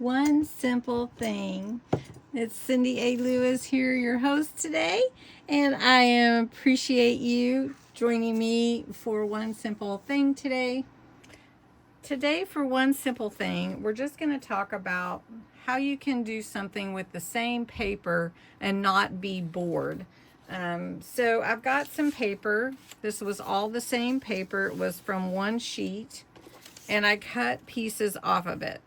One Simple Thing. It's Cindy A. Lewis here, your host today, and I appreciate you joining me for One Simple Thing today. Today, for One Simple Thing, we're just going to talk about how you can do something with the same paper and not be bored. So I've got some paper. This was all the same paper. It was from one sheet, and I cut pieces off of it.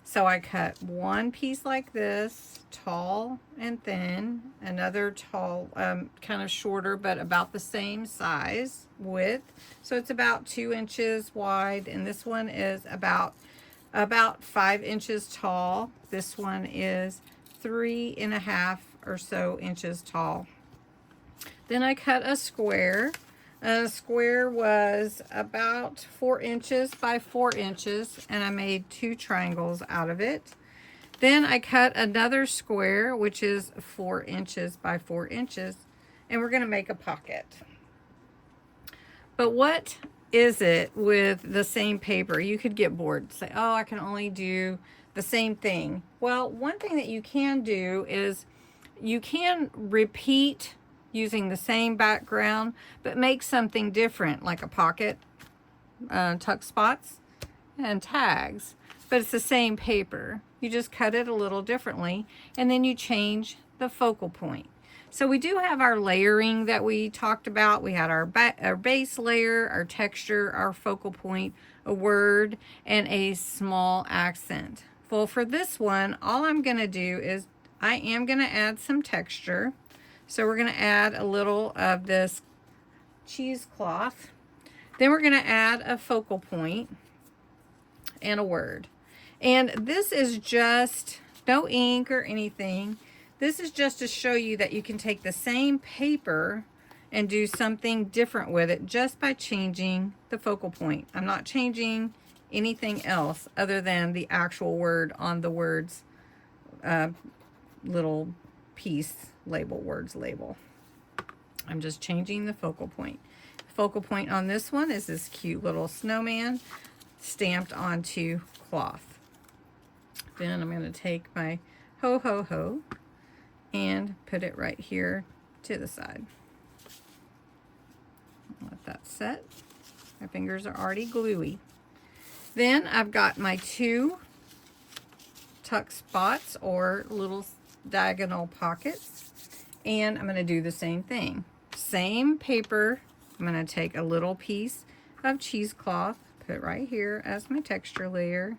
So I cut one piece like this, tall and thin, another tall, kind of shorter, but about the same size width. So it's about 2 inches wide, and this one is about 5 inches tall. This one is 3.5 or so inches tall. Then I cut a square. A square was about 4 inches by 4 inches, and I made 2 triangles out of it. Then I cut another square, which is 4 inches by 4 inches, and we're going to make a pocket. But what is it with the same paper? You could get bored, say, oh, I can only do the same thing. Well, one thing that you can do is you can repeat using the same background, but make something different, like a pocket, tuck spots, and tags. But it's the same paper. You just cut it a little differently, and then you change the focal point. So we do have our layering that we talked about. We had our base layer, our texture, our focal point, a word, and a small accent. Well, for this one, all I'm going to do is I am going to add some texture. So we're going to add a little of this cheesecloth. Then we're going to add a focal point and a word. And this is just no ink or anything. This is just to show you that you can take the same paper and do something different with it just by changing the focal point. I'm not changing anything else other than the actual word on the word's little piece words label. I'm just changing the focal point. Focal point on this one is this cute little snowman stamped onto cloth. Then I'm going to take my ho ho ho and put it right here to the side. Let that set. My fingers are already gluey. Then I've got my 2 tuck spots or little diagonal pockets, and I'm going to do the same thing. Same paper. I'm going to take a little piece of cheesecloth, put right here as my texture layer.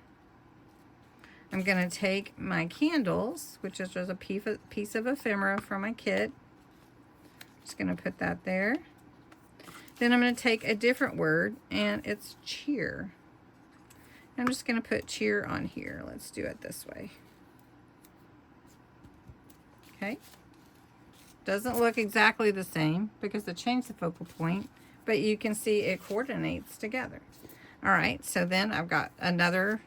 I'm going to take my candles, which is just a piece of ephemera from my kit. Just going to put that there. Then I'm going to take a different word, and it's cheer. I'm just going to put cheer on here. Let's do it this way. Okay. Doesn't look exactly the same because I changed the focal point, but you can see it coordinates together. All right, so then I've got another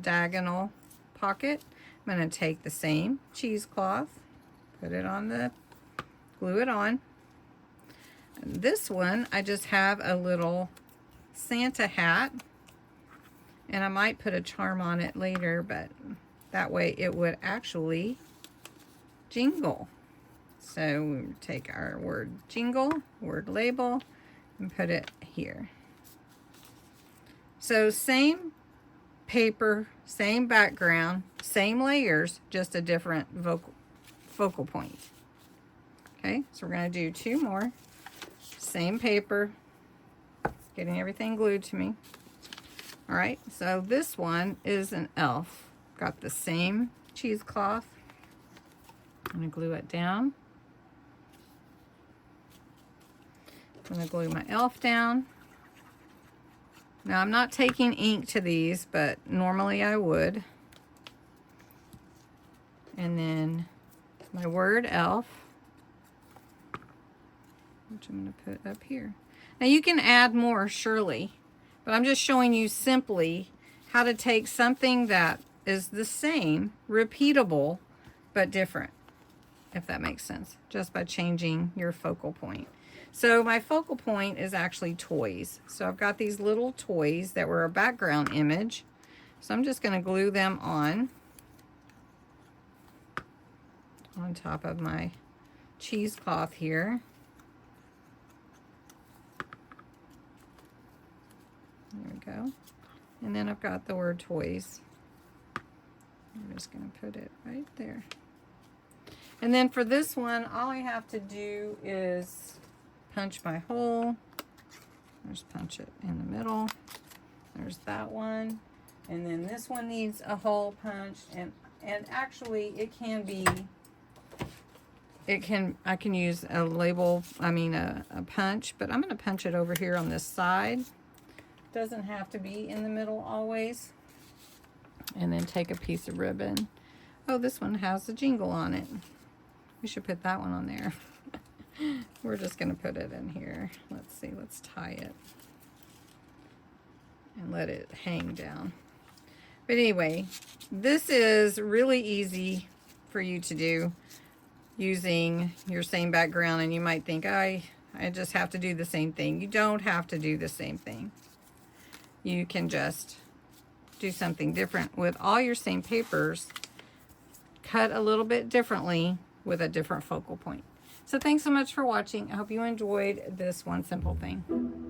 diagonal pocket. I'm going to take the same cheesecloth, put it on glue it on. And this one, I just have a little Santa hat, and I might put a charm on it later, but that way it would actually jingle. So we take our word jingle, word label, and put it here. So same paper, same background, same layers, just a different focal point. Okay, so we're going to do 2 more. Same paper, getting everything glued to me. All right, so this one is an elf. Got the same cheesecloth. I'm going to glue it down. I'm going to glue my elf down. Now I'm not taking ink to these, but normally I would. And then my word elf, which I'm going to put up here. Now you can add more, surely, but I'm just showing you simply how to take something that is the same, repeatable, but different, if that makes sense, just by changing your focal point. So my focal point is actually toys. So I've got these little toys that were a background image. So I'm just going to glue them on. on top of my cheesecloth here. There we go. And then I've got the word toys. I'm just going to put it right there. And then for this one, all I have to do is punch my hole. Just punch it in the middle. There's that one. And then this one needs a hole punched. And actually it can be, I can use a label, a punch, but I'm going to punch it over here on this side. Doesn't have to be in the middle always. And then take a piece of ribbon. Oh, this one has a jingle on it. We should put that one on there. We're just going to put it in here. Let's see, let's tie it and let it hang down. But anyway, this is really easy for you to do using your same background, and you might think, I just have to do the same thing. You don't have to do the same thing. You can just do something different with all your same papers, cut a little bit differently with a different focal point. So thanks so much for watching. I hope you enjoyed this one simple thing.